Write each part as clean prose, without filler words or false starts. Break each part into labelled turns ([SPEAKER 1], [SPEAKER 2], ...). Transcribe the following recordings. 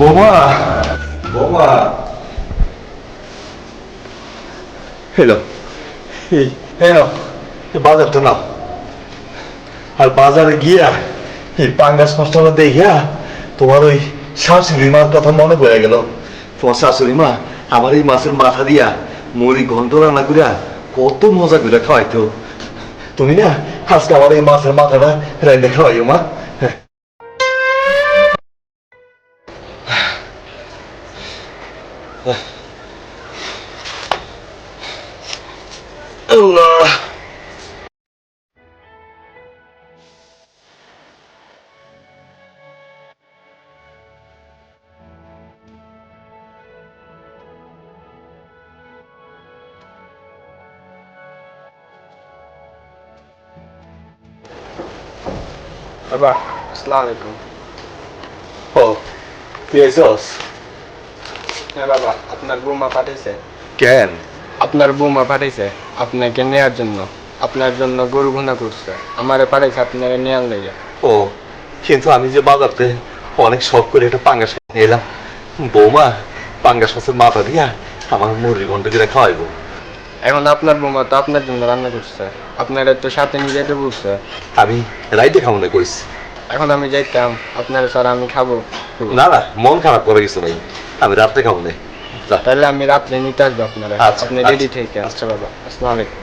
[SPEAKER 1] বৌমা বৌমা hello hello বাজারটা নাও আর বাজারে গিয়া এই পাঙ্গাস মাছটা দেখিয়া তোমার ওই শাশুড়ি মার কথা মনে পড়ে গেল। তোমার শাশুড়ি মা আমার এই মাছের মাথা দিয়া মুড়ি ঘন্ট রান্না করিয়া কত মজা করে খাওয়াইতো। তুমি না আজকে আমার এই মাছের মাথাটা রান্না খাওয়াইও মা। আল্লাহ
[SPEAKER 2] বাবা আসসালামু আলাইকুম।
[SPEAKER 1] ও তুই আইসস?
[SPEAKER 2] হ্যাঁ বাবা, আপনার বৌমা পাঠাইছে।
[SPEAKER 1] কেন?
[SPEAKER 2] আপনার বৌমা পাঠাইছে আপনাকে নেয়ার জন্য। আপনার জন্য গরু ঘোনা করছে, আমারে পাঠাইছে আপনারে নেয়ার লেগে।
[SPEAKER 1] ও কিন্তু আমি যে বাজারতে অনেক শখ করে একটা পাঙ্গাস মাছ নিয়ে এলাম, বৌমা পাঙ্গাস মাছের মাথা দিয়া আমার মুরগি ঘন্ট করে খাওয়াইবো।
[SPEAKER 2] এখন আপনার বৌমা তো আপনার জন্য রান্না করছে, আপনার তো সাথে নিয়ে যেতে বলছে।
[SPEAKER 1] আমি রাইতে খাওয়া না কইছি।
[SPEAKER 2] এখন আমি যাইতাম আপনার স্যার, আমি খাবো
[SPEAKER 1] না না, মন খারাপ করে কিছু নাই, আমি রাত্রে খাবো না।
[SPEAKER 2] তাহলে আমি রাত্রে নিতে আসবো আপনারা।
[SPEAKER 1] আচ্ছা,
[SPEAKER 2] আপনি রেডি থেকে। আচ্ছা বাবা, আসসালামু আলাইকুম।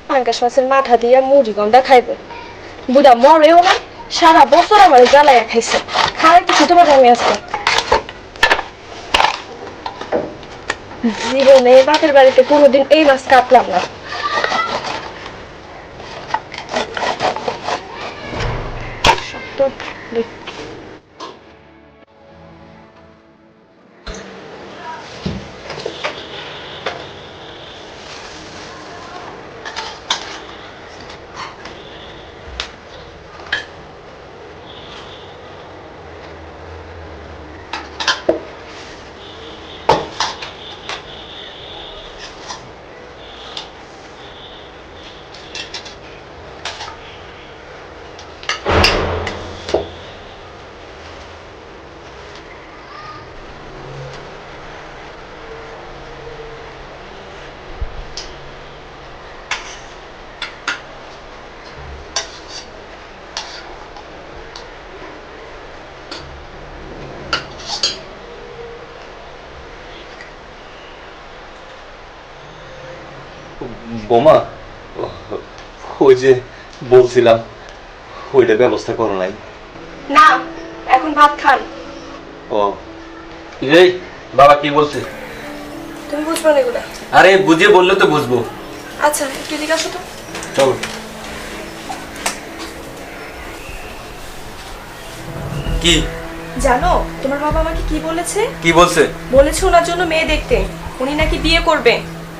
[SPEAKER 3] পাঙ্গাস মাছের মাথা দিয়ে মুড়ি গন্ধা খাইবে, বুড়া মরেও না, সারা বছর আমার জ্বালাইয়া খাইছে। খাওয়াই কিছু তোমার আমি আজকে জীবনে বাপের বাড়িতে কোনোদিন এই মাছ কাটলাম না।
[SPEAKER 1] বোমা ওই যে বলছিলাম ওইটার ব্যবস্থা করো নাই?
[SPEAKER 3] না, এখন ভাত খান।
[SPEAKER 1] ও
[SPEAKER 4] এই বাবা কি বলছে?
[SPEAKER 3] তুমি বুঝবে না এগুলা।
[SPEAKER 4] আরে বুঝিয়ে বললে তো বুঝবো।
[SPEAKER 3] আচ্ছা একটু এদিকে আসো তো।
[SPEAKER 4] চলো। কি
[SPEAKER 3] জানো তোমার বাবা আমাকে কি বলেছে?
[SPEAKER 4] কি বলছে?
[SPEAKER 3] বলেছে ওনার জন্য মেয়ে দেখতে, উনি নাকি বিয়ে করবে,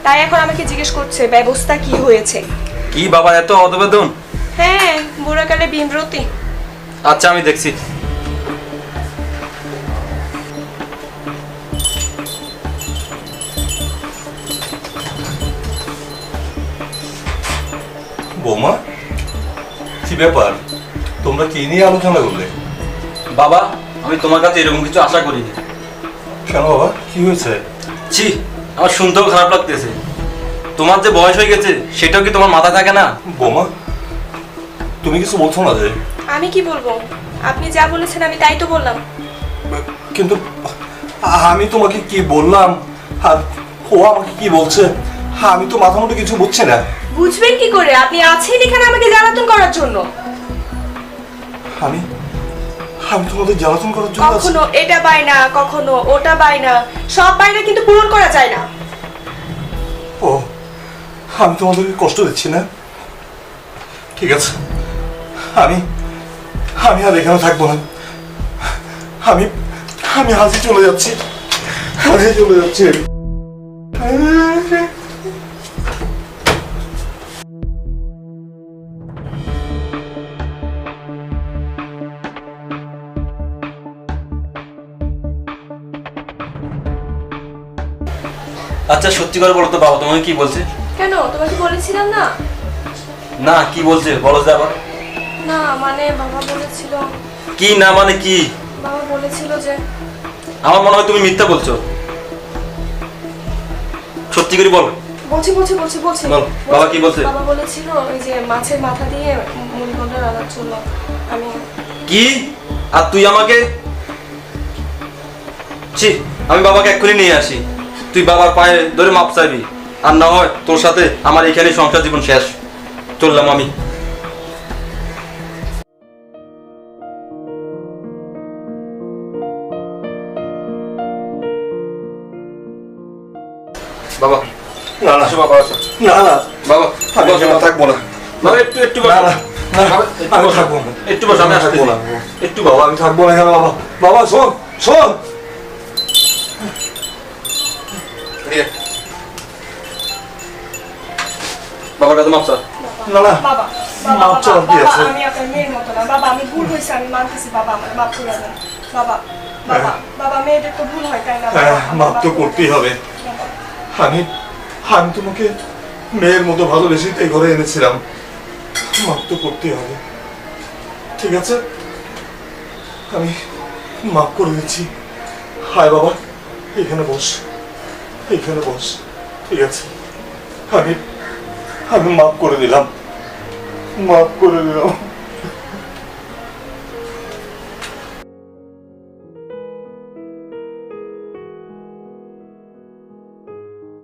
[SPEAKER 3] তাই এখন আমাকে জিজ্ঞেস করছে ব্যবস্থা কি হয়েছে।
[SPEAKER 4] কি বাবা এত অদবেদন?
[SPEAKER 3] হ্যাঁ, বুড়াকালে বিমরতি।
[SPEAKER 4] আচ্ছা আমি দেখছি।
[SPEAKER 1] বৌমা কি ব্যাপার, তোমরা কি নিয়ে আলোচনা করলে?
[SPEAKER 4] বাবা আমি তোমার কাছে এরকম কিছু আশা করিনি।
[SPEAKER 1] কেন বাবা, কি হয়েছে?
[SPEAKER 4] ছি, আমার শুনতেও খারাপ লাগতেছে। তোমার যে বয়স হয়ে গেছে সেটাও কি তোমার মাথা থাকে না?
[SPEAKER 1] বৌমা তুমি কিছু বলছো না যে?
[SPEAKER 3] আমি কি বলবো, আপনি যা বলেছেন আমি তাই তো বললাম।
[SPEAKER 1] কিন্তু আমি তোমাকে কি বললাম আর ও আমাকে কি বলছে, আমি তো মাথা মুঠে কিছু বুঝছি না।
[SPEAKER 3] বুঝবেন কি করে, আপনি আছেন এখানে আমাকে জ্বালাতন করার জন্য।
[SPEAKER 1] আমি আমি তোমাদের জ্বালাতন করার জন্য আছি?
[SPEAKER 3] কখনো এটা বায়না, কখনো ওটা বায়না, সব বায়না কিন্তু পূরণ করা যায় না।
[SPEAKER 1] ও আমি তোমাদেরকে কষ্ট দিচ্ছি না? ঠিক আছে, আমি আমি আর এখানে থাকবো না। আমি আমি আজই চলে যাচ্ছি, আজই চলে যাচ্ছি।
[SPEAKER 4] আচ্ছা সত্যি করে বলো তো বাবা, তোমাকে কি বলছে?
[SPEAKER 3] কেন, তোমাকে বলেছিলাম না?
[SPEAKER 4] না কি বলছে বলো যে আবার।
[SPEAKER 3] না মানে বাবা বলেছিল,
[SPEAKER 4] কি না মানে কি?
[SPEAKER 3] বাবা বলেছিল যে
[SPEAKER 4] আমার মনে হয় তুমি মিথ্যা বলছো। সত্যি করে বল।
[SPEAKER 3] বলছি বলছি বলছি বলছি
[SPEAKER 4] বল, বাবা কি বলছে?
[SPEAKER 3] বাবা বলেছিল ওই যে মাছের মাথা দিয়ে মুড়িঘণ্ট রান্নার জন্য আমি।
[SPEAKER 4] কি? আর তুই আমাকে? ছি, আমি বাবাকে এক্ষুনি নিয়ে আসি। তুই বাবার পায়ে ধরে মাপ চাইবি, আর না হয় তোর সাথে আমার এখানে সংসার জীবন শেষ। চললাম আমি। বাবা,
[SPEAKER 1] না না
[SPEAKER 4] আসো বাবা, আসো।
[SPEAKER 1] না না
[SPEAKER 4] বাবা,
[SPEAKER 1] আমি
[SPEAKER 4] বসো,
[SPEAKER 1] এখানে
[SPEAKER 4] বাবা।
[SPEAKER 1] থাকবো না।
[SPEAKER 4] বাবা, একটু বসো।
[SPEAKER 1] না না না
[SPEAKER 4] বাবা, একটু
[SPEAKER 1] আমি
[SPEAKER 4] বসো।
[SPEAKER 1] থাকবো না।
[SPEAKER 4] একটু বসো, আমি
[SPEAKER 1] আমি থাকবো
[SPEAKER 4] আসতেছি।
[SPEAKER 1] না।
[SPEAKER 4] একটু
[SPEAKER 1] বাবা
[SPEAKER 4] বাবা।
[SPEAKER 1] আমি থাকবো না এখানে বাবা। বাবা শোন শোন।
[SPEAKER 4] বাবার কাছে মাপ চা।
[SPEAKER 1] না না
[SPEAKER 3] বাবা
[SPEAKER 1] মাপ চাওয়ার কি আছে?
[SPEAKER 3] আমি আপনার মেয়ের মতো না বাবা, আমি ভুল হয়েছে, আমি মানতেছি বাবা, আমার মাফ করে দেন বাবা। বাবা বাবা মেয়েদের তো ভুল হয় তাই না বাবা?
[SPEAKER 1] হ্যাঁ
[SPEAKER 3] আমার
[SPEAKER 1] মাপ তো
[SPEAKER 3] করে
[SPEAKER 1] করতেই
[SPEAKER 3] দেন।
[SPEAKER 1] হবে।
[SPEAKER 3] বাবা,
[SPEAKER 1] আমি আমি তোমাকে মেয়ের মতো ভালোবেসে এই ঘরে এনেছিলাম, মাপ তো করতেই হবে। ঠিক আছে, আমি মাপ করে দিচ্ছি। হায় বাবা, এখানে বস, এখানে বস। ঠিক আছে, আমি আমি মাপ করে দিলাম, মাপ করে দিলাম।